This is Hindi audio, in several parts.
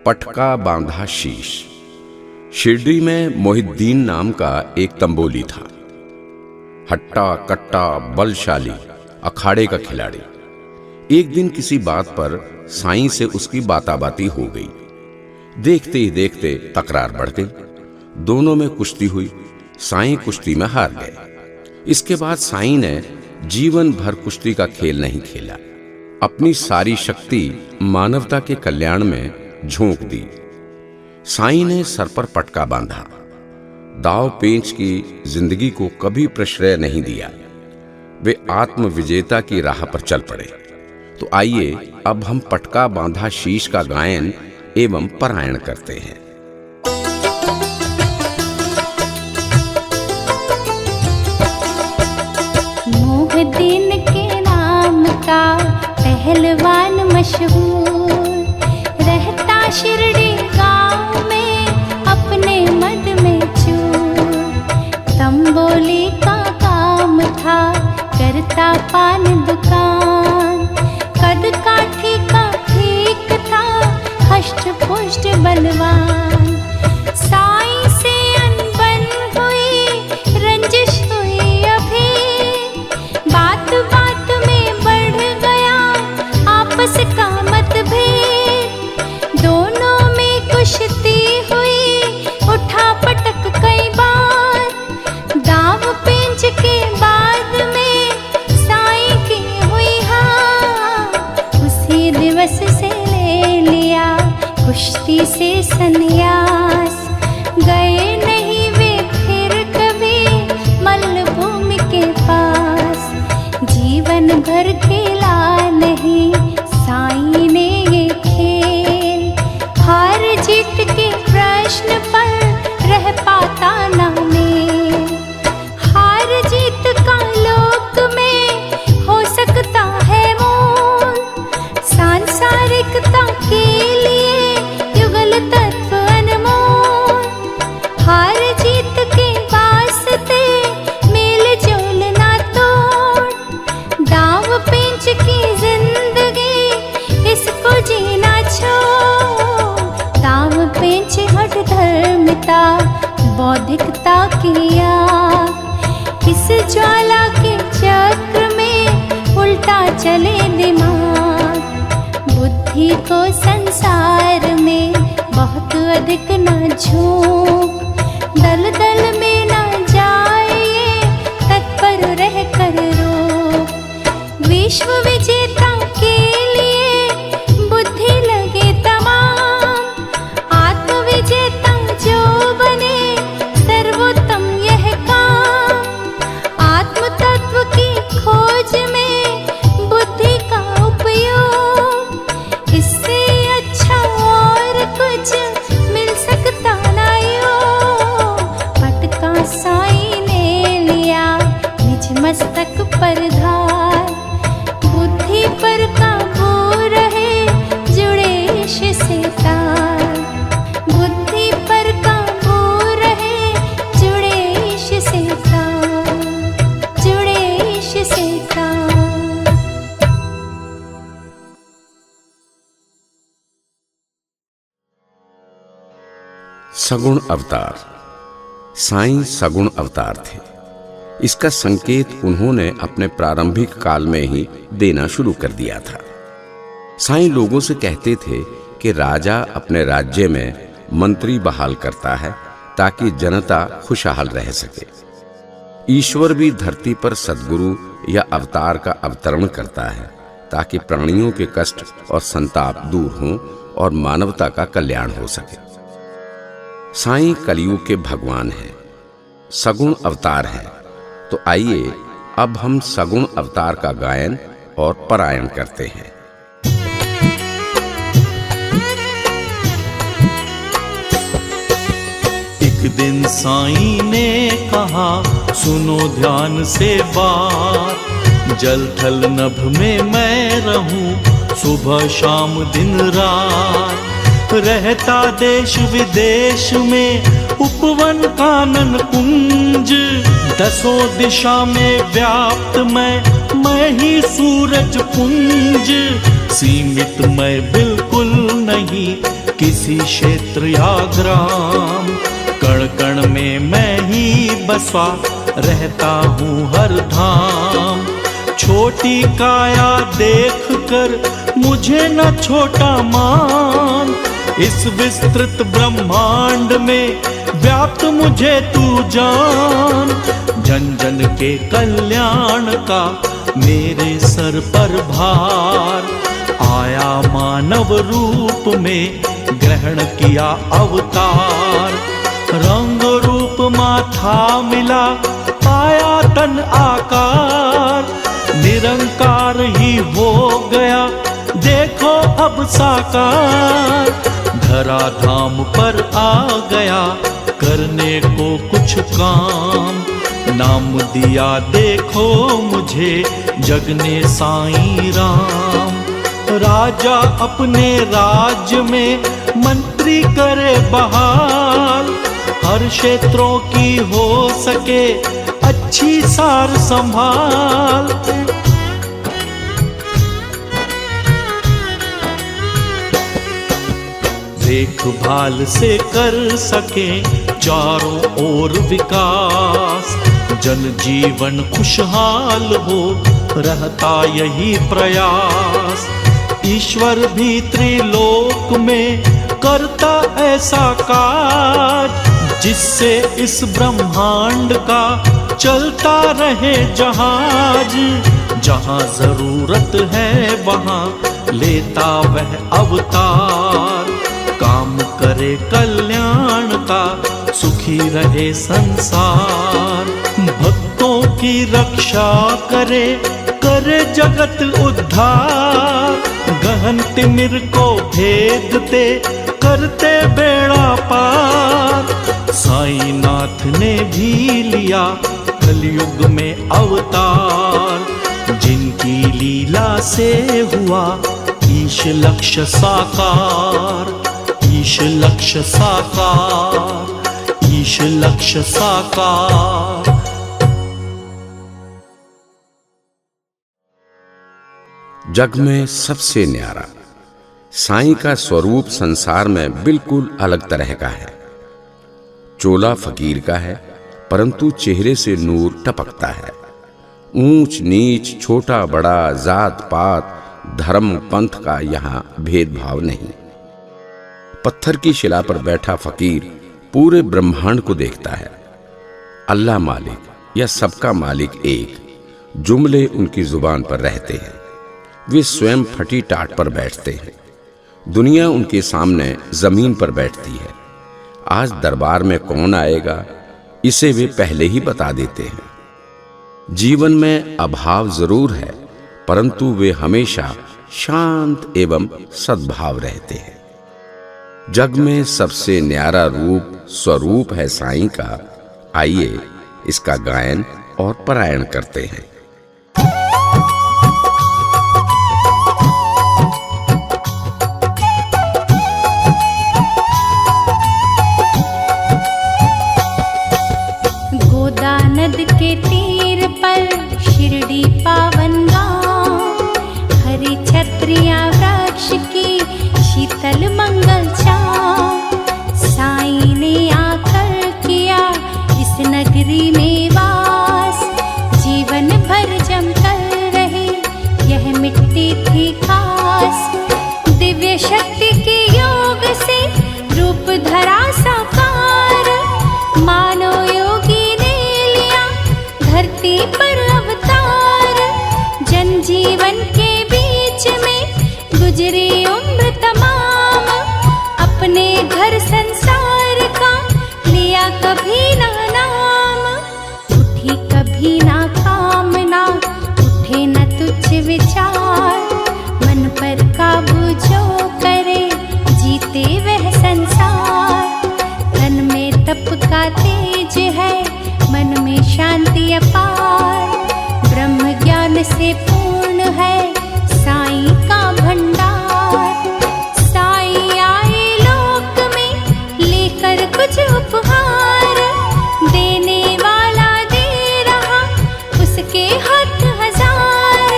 पटका बांधा शीश। शिरडी में मोहिद्दीन नाम का एक तंबोली था। हट्टा कट्टा बलशाली, अखाड़े का खिलाड़ी। एक दिन किसी बात पर साईं से उसकी बाताबाती हो गई। देखते ही देखते तकरार बढ़ गई। दोनों में कुश्ती हुई। साईं कुश्ती में हार गए। इसके बाद साईं ने जीवन भर कुश्ती का खेल नहीं खेला। अपनी सारी शक्ति मानवता के कल्याण में झोंक दी। साईं ने सर पर पटका बांधा। दाव पेंच की जिंदगी को कभी प्रश्रय नहीं दिया। वे आत्म विजेता की राह पर चल पड़े। तो आइए अब हम पटका बांधा शीश का गायन एवं पारायण करते हैं। मोहिद्दीन के नाम का पहलवान मशहूर, रहता शिरडी गांव में अपने मद में चूर। तंबोली का काम था, करता पान दुकान। कद काठी का ठीक था, हष्ट पुष्ट बलवान। साईं से अनबन हुई, रंजिश हुई अभी। बात बात में बढ़ गया आपस का मतभेद। दोनों में कुश्ती हुई, उठा पटक कई बार। दाव पेंच के बाद में साईं की हुई हार। उसी दिवस से ले लिया कुश्ती से संन्यास। गए नहीं वे फिर कभी मल्लभूमि के पास। जीवन भर खेला नहीं साईं ने ये खेल। हार जीत के प्रश्न पर रह पाता ना मेल। हार जीत का लोक में हो सकता है मोल। सांसारिकता के लिए युगल तत्व अनमोल। हार जीत के वास्ते मेल जोल ना तोड़। दाव पेंच की जिंदगी इसको जीना छोड़। दाव पेंच हट धर्मिता बौद्धिकता की आग। इस ज्वाला के चक्र में उल्टा चले दिमाग। बुद्धि को संसार में बहुत अधिक न झोंक। दल दल में न जाए, तत्पर रह कर रोक। विश्व विजेता के लिए बुद्धि लगे तमाम। आत्म विजेता जो बने सर्वोत्तम यह काम। आत्म तत्व की खोज में बुद्धि का उपयोग। इससे अच्छा और कुछ मिल सकता ना योग। पटका साईं ने लिया निज मस्तक पर धार। बुद्धि पर काबू रहे जुड़े इश से तार। बुद्धि पर काबू रहे जुड़े इश से तार। जुड़े इश से तार। सगुण अवतार। साईं सगुण अवतार थे। इसका संकेत उन्होंने अपने प्रारंभिक काल में ही देना शुरू कर दिया था। साईं लोगों से कहते थे कि राजा अपने राज्य में मंत्री बहाल करता है ताकि जनता खुशहाल रह सके। ईश्वर भी धरती पर सद्गुरु या अवतार का अवतरण करता है ताकि प्राणियों के कष्ट और संताप दूर हों और मानवता का कल्याण हो सके। साईं कलयुग के भगवान हैं, सगुण अवतार हैं। तो आइए अब हम सगुण अवतार का गायन और पारायण करते हैं। एक दिन साईं ने कहा, सुनो ध्यान से बात। जल थल नभ में मैं रहूं, सुबह शाम दिन रात। रहता देश विदेश में उपवन कानन कुंज। दसों दिशा में व्याप्त मैं ही सूरज पुंज। सीमित मैं बिल्कुल नहीं, किसी क्षेत्र या ग्राम, कण कण में मैं ही बसा रहता हूँ हर धाम। छोटी काया देख कर मुझे न छोटा मान, इस विस्तृत ब्रह्मांड में व्याप्त मुझे तू जान। जन जन के कल्याण का मेरे सर पर भार, आया मानव रूप में ग्रहण किया अवतार। रंग रूप माथा मिला पाया तन आकार, निरंकार ही हो गया देखो अब साकार। धरा धाम पर आ गया करने को कुछ काम, नाम दिया देखो मुझे जग ने साईं राम। राजा अपने राज्य में मंत्री करे बहाल, हर क्षेत्रों की हो सके अच्छी सार संभाल। देखभाल से कर सके चारों ओर विकास, जन जीवन खुशहाल हो रहता यही प्रयास। ईश्वर भी त्रिलोक में करता ऐसा काज, जिससे इस ब्रह्मांड का चलता रहे जहाज। जहाँ जरूरत है वहाँ लेता वह अवतार, काम करे कल्याण का सुखी रहे संसार। भक्तों की रक्षा करे करे जगत उद्धार, गहन तिमिर को भेदते करते बेड़ा पार। साईं नाथ ने भी लिया कलयुग में अवतार, जिनकी लीला से हुआ ईश लक्ष्य साकार। ईश लक्ष्य साकार, ईश लक्ष्य साकार। जग में सबसे न्यारा साईं का स्वरूप संसार में बिल्कुल अलग तरह का है। चोला फकीर का है, परंतु चेहरे से नूर टपकता है। ऊंच नीच, छोटा बड़ा, जात पात, धर्म पंथ का यहाँ भेदभाव नहीं। पत्थर की शिला पर बैठा फकीर पूरे ब्रह्मांड को देखता है। अल्लाह मालिक या सबका मालिक एक, जुमले उनकी जुबान पर रहते हैं। वे स्वयं फटी टाट पर बैठते हैं। दुनिया उनके सामने जमीन पर बैठती है। आज दरबार में कौन आएगा, इसे वे पहले ही बता देते हैं। जीवन में अभाव जरूर है, परंतु वे हमेशा शांत एवं सद्भाव रहते हैं। जग में सबसे न्यारा रूप स्वरूप है साईं का। आइए इसका गायन और पारायण करते हैं। नद के तीर पर शिरडी पावन गाँव, हरी छत्रियाँ वृक्ष की शीतल मंगल छाँव। साईं ने आकर किया इस नगरी में वास, जीवन भर जमकर रहे यह मिट्टी थी खास। दिव्य शक्ति के योग से रूप धरा साकार, मानो योगी धरती पर अवतार। जन जीवन के बीच में गुजरी उम्र तमाम, अपने घर संसार का लिया कभी ना नाम। उठी कभी ना कामना, उठे न तुच्छ विचार, मन पर काबू जो करे जीते वह संसार। तन में तप का तेज है, मन में शांति अपार, ब्रह्म ज्ञान से पूर्ण है साईं का भंडार। साईं आए लोक में लेकर कुछ उपहार, देने वाला दे रहा उसके हाथ हजार।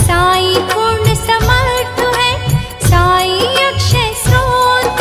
साईं पूर्ण समर्थ है, साईं अक्षय स्रोत,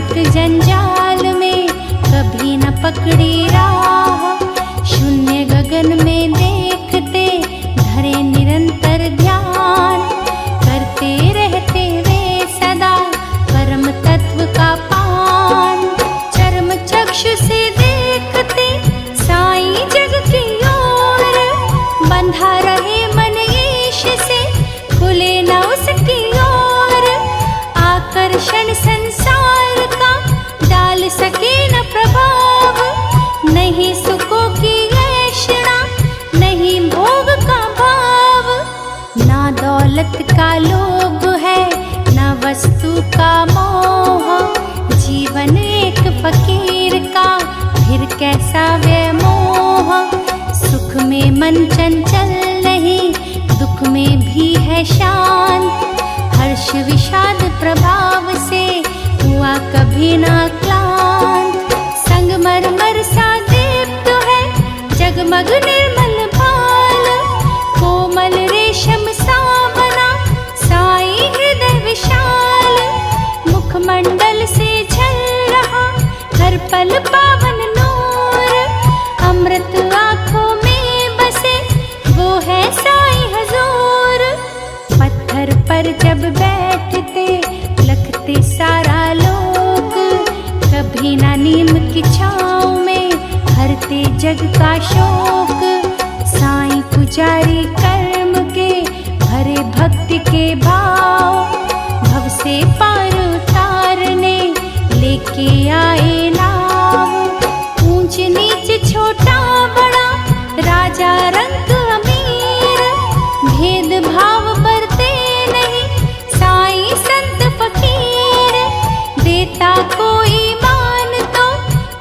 व्याकुल जंजाल में कभी न पकड़ी राह। शून्य गगन में देखते धरे निरंतर ध्यान, करते रहते वे सदा परम तत्व का पान। चर्म चक्षु से देखते साईं जग की ओर, बंधा रहे मन ईश से खुले न उसकी ओर। आकर्षण संसार का डाल सके न प्रभाव, नहीं सुखों की ऐषणा, नहीं भोग का भाव। ना दौलत का लोभ है, ना वस्तु का मोह, जीवन एक फकीर का फिर कैसा व्यामोह। सुख में मन चंचल नहीं, दुख में भी है शांत, हर्ष विषाद प्रभाव से हुआ कभी ना क्लांत। संगमरमर सा दीप्त है जगमग निर्मल भाल, कोमल रेशम सा बना साईं हृदय विशाल। मुखमंडल से झल रहा हर पल पावन नूर, अमृत आँखों में बसे वो है साईं हजूर। पत्थर पर जब बैठते लखते सारा लोक, कभी ना नीम की छाँव में हरते जग का शोक। साईं पुजारी कर्म के भरे भक्ति के भाव, भव से पार उतारने लेके आए नाव। ऊंच नीच छोटा बड़ा राजा रंग अमीर, भेद भाव बरते नहीं साईं संत फकीर। देता कोई मान तो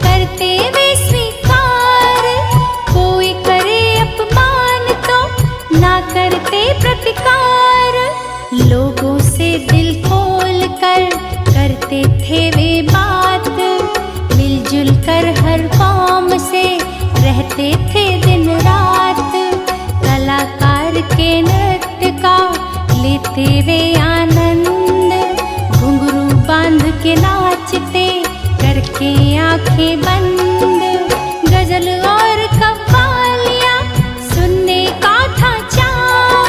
करते वे स्वीकार, कोई करे अपमान तो ना करते प्रतिकार। लोगों से दिल खोल कर करते थे वे बात, मिलजुल कर हर कौम से रहते थे दिन रात। कलाकार के नृत्य का लेते वे आनंद, घुंघरू बांध के नाचते करके आंखें बंद। गजल और कव्वालियाँ सुनने का था चाव,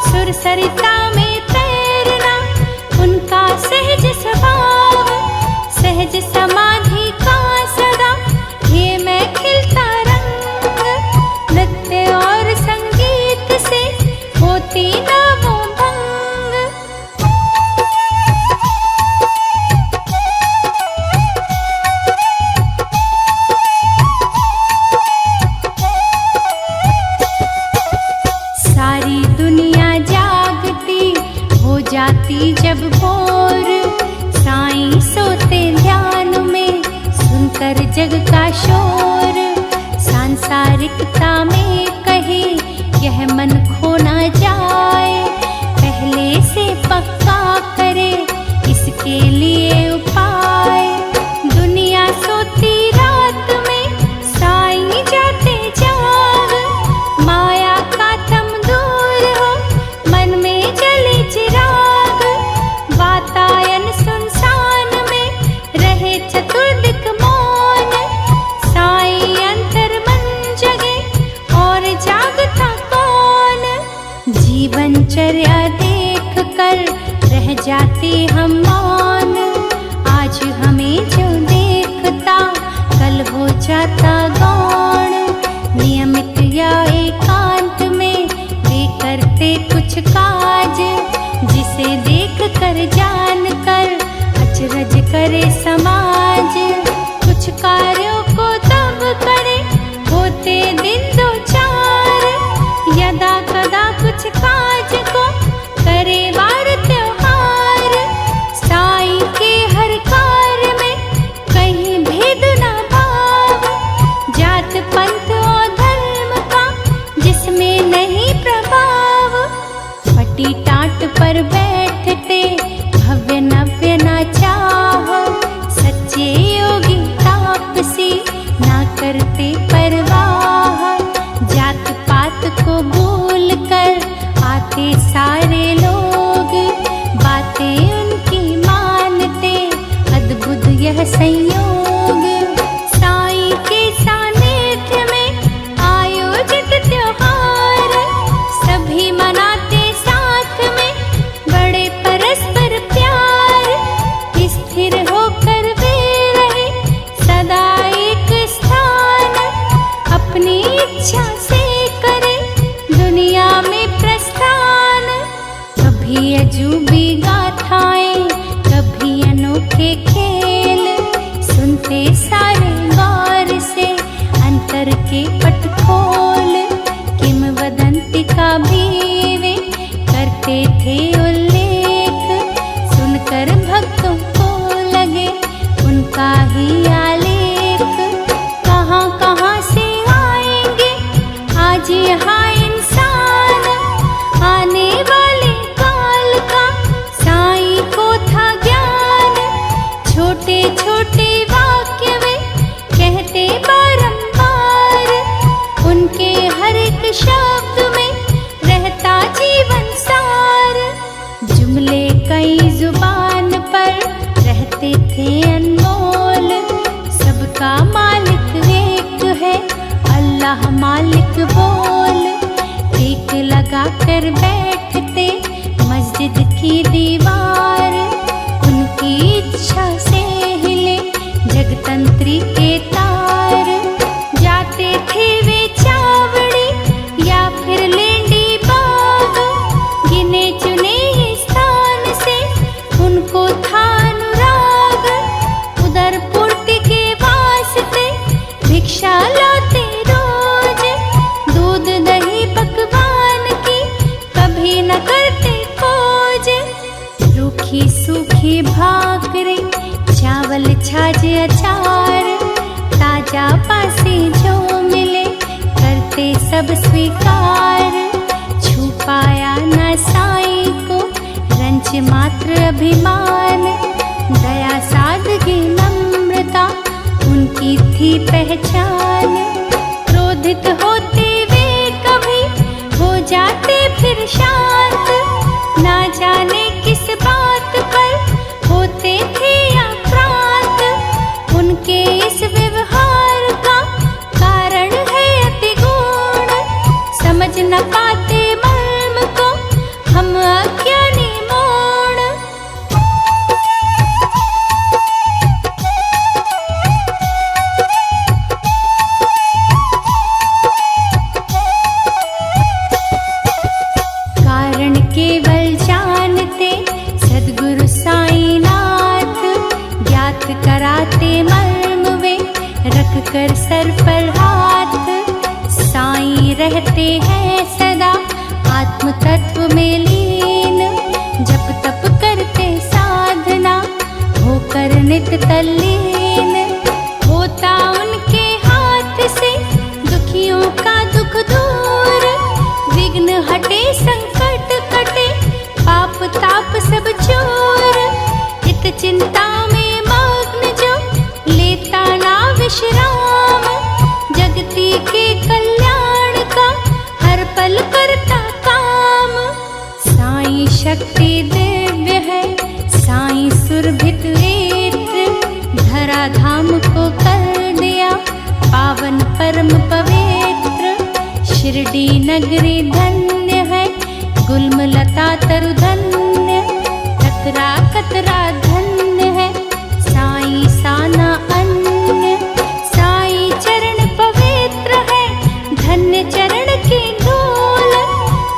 सुर सरिता में तैरना उनका सहज स्वभाव। सहज समाधि का सदा ये मैं खिलता रंग, नृत्य और संगीत से होती ना वो भंग। सारी दुनिया जागती हो जाती जब भोर, साईं सोते ध्यान में सुनकर जग का शोर। सांसारिकता में कहे यह मन खो ना जाए, पहले से पक्का करे इसके लिए उपाय। दुनिया सोती रात में साईं जाते जाग, माया का तम दूर हो मन में जले चिराग। वातायन सुनसान में रहे चतुर्दिक मौन, यह संयोग। साईं के सानिध्य में आयोजित त्योहार, सभी मनाते साथ में बड़े परस्पर प्यार। स्थिर होकर वे रहे सदा एक स्थान, अपनी इच्छा से करे दुनिया में प्रस्थान। कभी अजूबी गाथाएं, कभी अनोखे खेल, सुनते सारे गौर से अंतर के पट खोल। किंवदंती का भी वे करते थे उल्लेख, सुनकर भक्तों को लगे उनका ही आलेख। कहाँ कहाँ से आएंगे आज यहाँ इंसान, आने वाले काल का साईं को था ज्ञान। छोटे छोटे वाक्य वे कहते बारंबार, उनके हर एक शब्द में रहता जीवन सार। जुमले कई जुबान पर रहते थे अनमोल, सबका मालिक एक है अल्लाह मालिक बोल। टेक लगा कर बैठते मस्जिद की दीवार, उनकी इच्छा से हिले जगतंत्री के तार। जाते थे वे चावड़ी या फिर लेंडी बाग, गिने चुने स्थान से उनको था अनुराग। उधर पूर्ति के वास्ते भिक्षा लाते रोज, दूध दही पकवान की कभी न करते खोज। रूखी सूखी भाकरे चावल छाछ अचार, ताजा पासे जो मिले करते सब स्वीकार। छू पाया न साईं को रंच मात्र अभिमान, दया सादगी नम्रता उनकी थी पहचान। क्रोधित होते वे कभी हो जाते फिर शांत, ना जाने किस बात पर होते थे आक्रांत। उनके इस व्यवहार का कारण है अति गुण, समझ न पाते मर्म को हम अज्ञानी मोड़। कारण केवल जानते सद्गुरु साईनाथ, ज्ञात कराते मर्म वे रख कर सर पर हाथ। साईं रहते हैं सदा आत्म तत्व में लीन, जप तप करते साधना होकर नित तल्लीन। होता उनके हाथ से दुखियों का दुख दूर, विघ्न हटे संकट कटे पाप ताप सब चूर। इत चिंता में मग्न जो लेता ना विश्राम, जगती के कल्याण का हर पल करता काम। साईं शक्ति दिव्य है, साईं सुरभित नेत्र, धरा धाम को कर दिया पावन परम पवित्र। शिरडी नगरी धन्य है, गुलमलता तरु धन्य, कतरा कतरा धन्य है साईं साना अन्य। साईं चरण पवित्र है, धन्य चरण की धूल,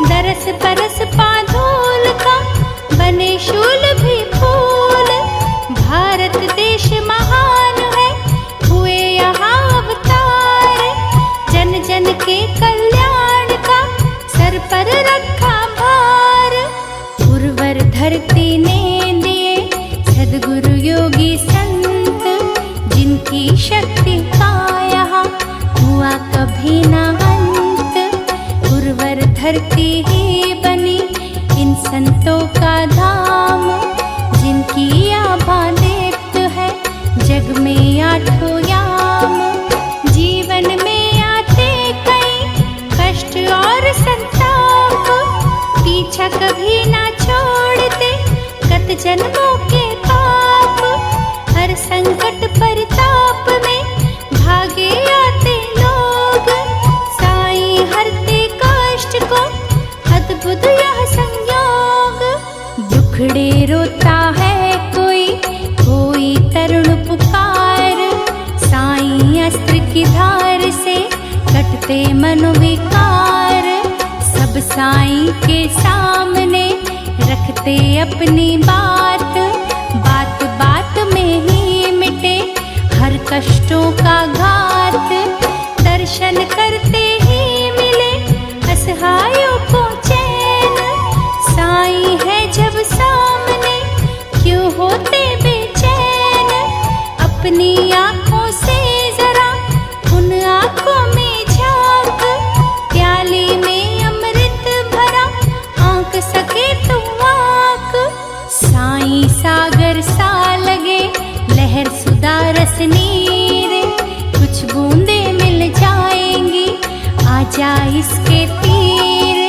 दरस परस पाधूल का बने शूल भी फूल। भारत देश महान है, हुए यहाँ अवतार, जन जन के कल्याण का सर पर रखा भार। उर्वर धरती ने दिए सद्गुरु योगी संत, जिनकी शक्ति का यहाँ हुआ कभी न अंत। उर्वर धरती ही बनी इन संतों का धाम, जिनकी आभा देत है जग में आठों याम। जीवन में आते कई कष्ट और संताप, पीछा कभी ना छोड़ते गत जन्मों के पाप। हर संकट संकट परताप में भागे आते लोग। साईं हरते कष्ट को अद्भुत यह संयोग। दुखड़े रोता है कोई कोई तरुण पुकार। साईं अस्त्र की धार से कटते मनोविकार। सब साईं के सामने रखते अपनी बात। बात बात में ही मिटे हर कष्टों का घात। दर्शन करते ही मिले असहायों को चैन। साईं है जब सामने क्यों होते बेचैन। अपनी आँखों से जरा उन आँखों में झांक। प्याली में अमृत भरा आँख सके तो आँख। साईं सागर सा लगे लहर सुधा रस नीर। कुछ बूंदे मिल जाएंगी आजा इसके तीर।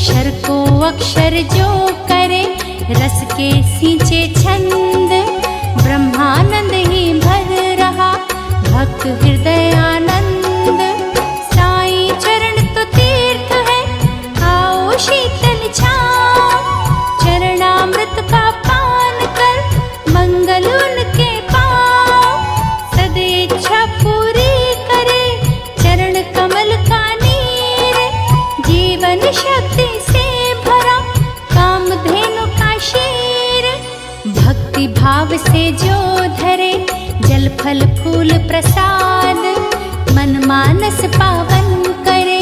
शर को अक्षर जो करे रस के सींचे छंद। ब्रह्मानंद ही भर रहा भक्त हृदय आनंद। साईं चरण तो तीर्थ है आओ शीतल छाँव। चरणामृत का पान कर मंगल उनके पाँव। सदेच्छा पूरी करे चरण कमल का नीर। जीवन शक्ति से भरा कामधेनु का शीर। भक्ति भाव से जो धरे जल फल फूल प्रसाद। मन मानस पावन करे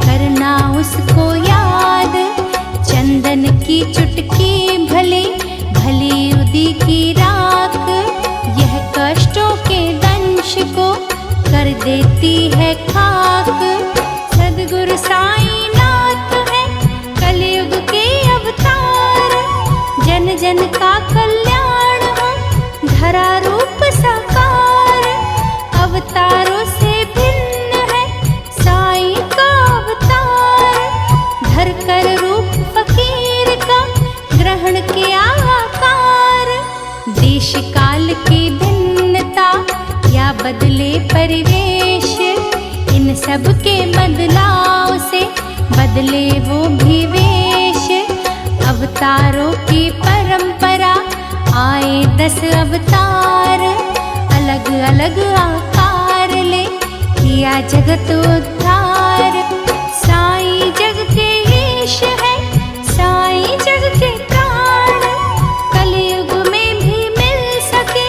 करना उसको याद। चंदन की चुटकी भले भली उदी की राख। यह कष्टों के दंश को कर देती है खाक। सद्गुरु साईं नाथ है कलयुग के अवतार। जन जन का कल्याण हो धरा रूप साकार। अवतारों से भिन्न है साईं का अवतार। धर कर रूप फकीर का ग्रहण किया आकार। देश काल की भिन्नता या बदले परिवेश। इन सब के बदलाव से बदले वो भी वेश। अवतारों की परंपरा आए 10 अवतार। अलग अलग आकार ले किया जगत उद्धार। साईं जग के ईश है साईं जग के प्राण। कलयुग में भी मिल सके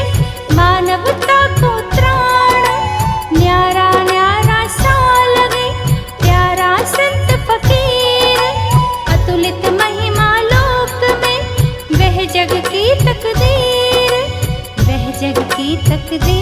मानवता को त्राण। न्यारा न्यारा सा लगे प्यारा संत फकीर। अतुलित महिमा लोक में वह जग की तकदीर। वह जग की तकदीर।